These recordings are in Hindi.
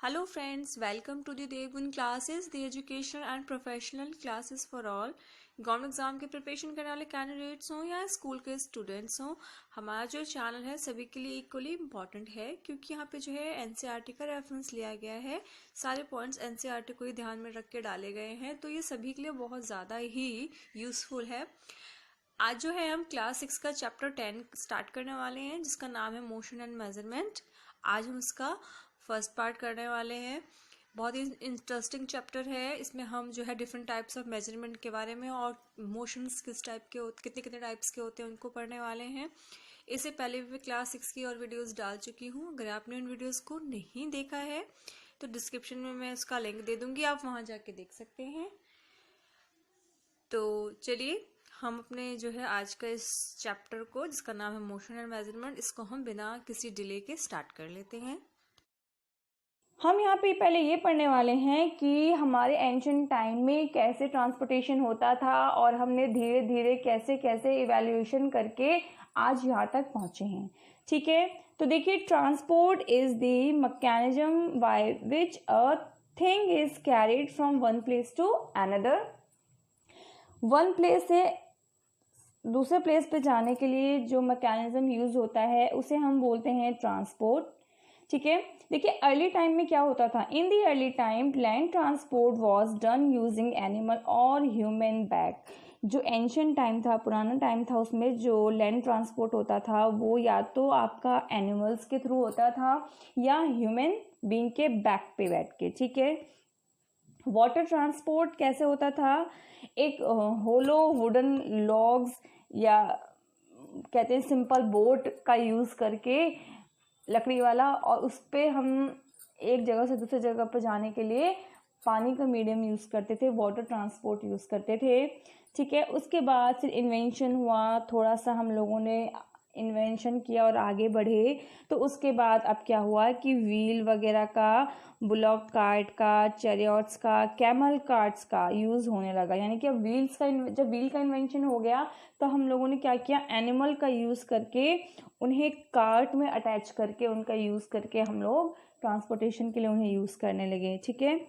Hello friends, welcome to the Devgun classes, the educational and professional classes for all. Government exam की प्रिपरेशन करने वाले कैंडिडेट्स हों या स्कूल के स्टूडेंट्स हों, हमारा जो चैनल है सभी के लिए इक्वली इम्पॉर्टेंट है क्योंकि यहाँ पे जो है एनसीईआरटी का रेफरेंस लिया गया है। सारे पॉइंट्स एनसीईआरटी को ही ध्यान में रख के डाले गए हैं, तो ये सभी के लिए बहुत ज़्यादा ही यूज़फुल है। आज जो है हम क्लास 6 का चैप्टर 10 स्टार्ट करने वाले हैं जिसका नाम है मोशन एंड मेजरमेंट। आज हम इसका फर्स्ट पार्ट करने वाले हैं। बहुत ही इंटरेस्टिंग चैप्टर है। इसमें हम जो है डिफरेंट टाइप्स ऑफ मेजरमेंट के बारे में और मोशंस किस टाइप के कितने कितने टाइप्स के होते हैं उनको पढ़ने वाले हैं। इससे पहले भी मैं क्लास 6 की और वीडियोस डाल चुकी हूँ। अगर आपने उन वीडियोस को नहीं देखा है तो डिस्क्रिप्शन में मैं उसका लिंक दे दूँगी, आप वहाँ जाके देख सकते हैं। तो चलिए हम अपने जो है आज का इस चैप्टर को, जिसका नाम है मोशन एंड मेजरमेंट, इसको हम बिना किसी डिले के स्टार्ट कर लेते हैं। हम यहाँ पे पहले ये पढ़ने वाले हैं कि हमारे एंशिएंट टाइम में कैसे ट्रांसपोर्टेशन होता था और हमने धीरे धीरे कैसे कैसे इवैल्यूएशन करके आज यहाँ तक पहुँचे हैं। ठीक है, तो देखिए, transport is the mechanism by which a thing is carried from one place to another. One place से दूसरे प्लेस पे जाने के लिए जो मैकेनिज्म यूज होता है उसे हम बोलते हैं ट्रांसपोर्ट। ठीक है, देखिए अर्ली टाइम में क्या होता था। In the early time land transport was done using animal और ह्यूमन बैग। जो एंशिएंट टाइम था, पुराना टाइम था, उसमें जो लैंड ट्रांसपोर्ट होता था वो या तो आपका एनिमल्स के थ्रू होता था या ह्यूमन बीइंग के बैक पे बैठ के। ठीक है, वाटर ट्रांसपोर्ट कैसे होता था। एक होलो वुडन लॉग्स या कहते हैं सिंपल बोट का यूज़ करके, लकड़ी वाला, और उस पर हम एक जगह से दूसरी जगह पर जाने के लिए पानी का मीडियम यूज़ करते थे, वाटर ट्रांसपोर्ट यूज़ करते थे। ठीक है, उसके बाद फिर इन्वेंशन हुआ, थोड़ा सा हम लोगों ने इन्वेंशन किया और आगे बढ़े। तो उसके बाद अब क्या हुआ कि व्हील वगैरह का, बुलॉक कार्ट का, चैरियट्स का, कैमल कार्ट्स का यूज़ होने लगा। यानी कि अब जब व्हील का इन्वेंशन हो गया तो हम लोगों ने क्या किया, एनिमल का यूज़ करके उन्हें कार्ट में अटैच करके उनका यूज़ करके हम लोग ट्रांसपोर्टेशन के लिए उन्हें यूज़ करने लगे। ठीक है,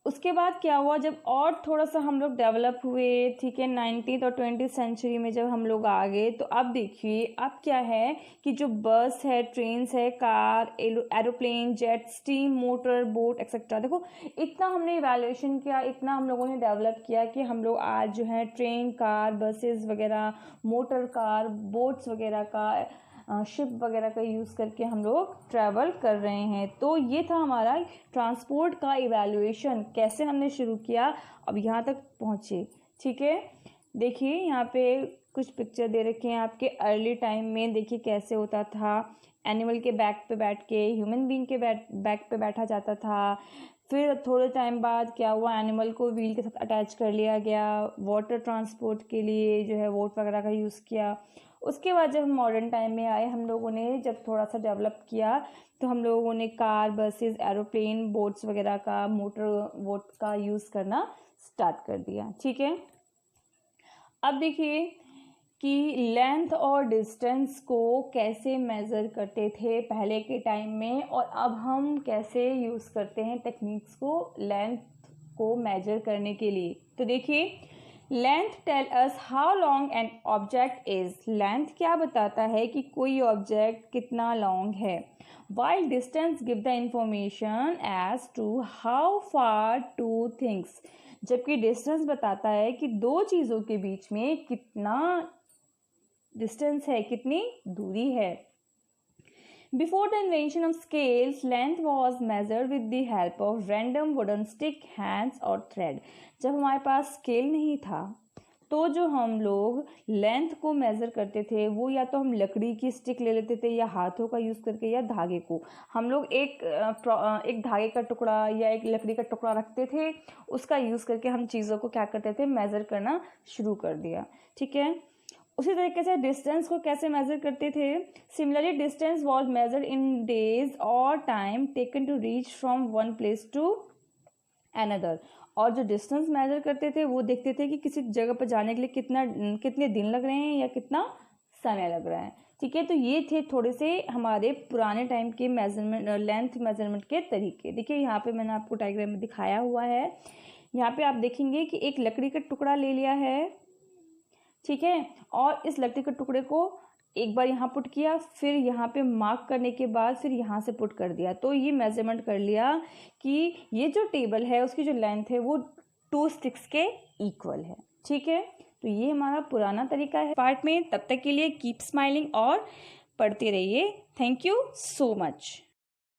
उसके बाद क्या हुआ, जब और थोड़ा सा हम लोग डेवलप हुए, ठीक है, 19th और 20th सेंचुरी में जब हम लोग आ गए, तो अब देखिए अब क्या है कि जो बस है, ट्रेन्स है, car, aeroplane, jet, steam motor, boat etcetera, देखो इतना हमने इवैल्यूएशन किया, इतना हम लोगों ने डेवलप किया कि हम लोग आज जो है ट्रेन, कार, बसेस वगैरह, मोटर कार, बोट्स वगैरह का, शिप वगैरह का यूज़ करके हम लोग ट्रैवल कर रहे हैं। तो ये था हमारा ट्रांसपोर्ट का इवैल्यूएशन, कैसे हमने शुरू किया, अब यहाँ तक पहुँचे। ठीक है, देखिए यहाँ पे कुछ पिक्चर दे रखे हैं आपके। अर्ली टाइम में देखिए कैसे होता था, एनिमल के बैक पे बैठ के ह्यूमन बीइंग के बैक पे बैठा जाता था। फिर थोड़े टाइम बाद क्या हुआ, एनिमल को व्हील के साथ अटैच कर लिया गया, वाटर ट्रांसपोर्ट के लिए जो है वोट वगैरह का यूज़ किया। उसके बाद जब हम मॉडर्न टाइम में आए, हम लोगों ने जब थोड़ा सा डेवलप किया तो हम लोगों ने कार, बसेस, एरोप्लेन, बोट्स वगैरह का, मोटर वोट का यूज़ करना स्टार्ट कर दिया। ठीक है, अब देखिए कि लेंथ और डिस्टेंस को कैसे मेज़र करते थे पहले के टाइम में, और अब हम कैसे यूज़ करते हैं टेक्निक्स को लेंथ को मेजर करने के लिए। तो देखिए, length tell us how long an object is. Length क्या बताता है कि कोई ऑब्जेक्ट कितना लॉन्ग है। While distance give the information as to how far two things. जबकि डिस्टेंस बताता है कि दो चीज़ों के बीच में कितना डिस्टेंस है, कितनी दूरी है। Before the invention of scales, length was measured with the help of random wooden stick, hands और thread. जब हमारे पास स्केल नहीं था तो जो हम लोग लेंथ को मेज़र करते थे वो या तो हम लकड़ी की स्टिक ले लेते थे या हाथों का यूज़ करके या धागे को। हम लोग एक धागे का टुकड़ा या एक लकड़ी का टुकड़ा रखते थे, उसका यूज़ करके हम चीज़ों को क्या करते थे, मेज़र करना शुरू कर दिया। ठीक है, उसी तरीके से डिस्टेंस को कैसे मेजर करते थे। Similarly distance was measured in days और time taken to reach from one place to another. और जो डिस्टेंस मेजर करते थे वो देखते थे कि किसी जगह पर जाने के लिए कितने दिन लग रहे हैं या कितना समय लग रहा है। ठीक है। तो ये थे थोड़े से हमारे पुराने टाइम के मेजरमेंट, लेंथ मेजरमेंट के तरीके। देखिए यहाँ पे मैंने आपको डायग्राम में दिखाया हुआ है। यहाँ पे आप देखेंगे कि एक लकड़ी का टुकड़ा ले लिया है, ठीक है, और इस लकड़ी के टुकड़े को एक बार यहाँ पुट किया, फिर यहाँ पे मार्क करने के बाद फिर यहाँ से पुट कर दिया, तो ये मेजरमेंट कर लिया कि ये जो टेबल है उसकी जो लेंथ है वो 2 स्टिक्स के इक्वल है, ठीक है। तो ये हमारा पुराना तरीका है पार्ट में। तब तक के लिए कीप स्माइलिंग और पढ़ते रहिए। Thank you so much.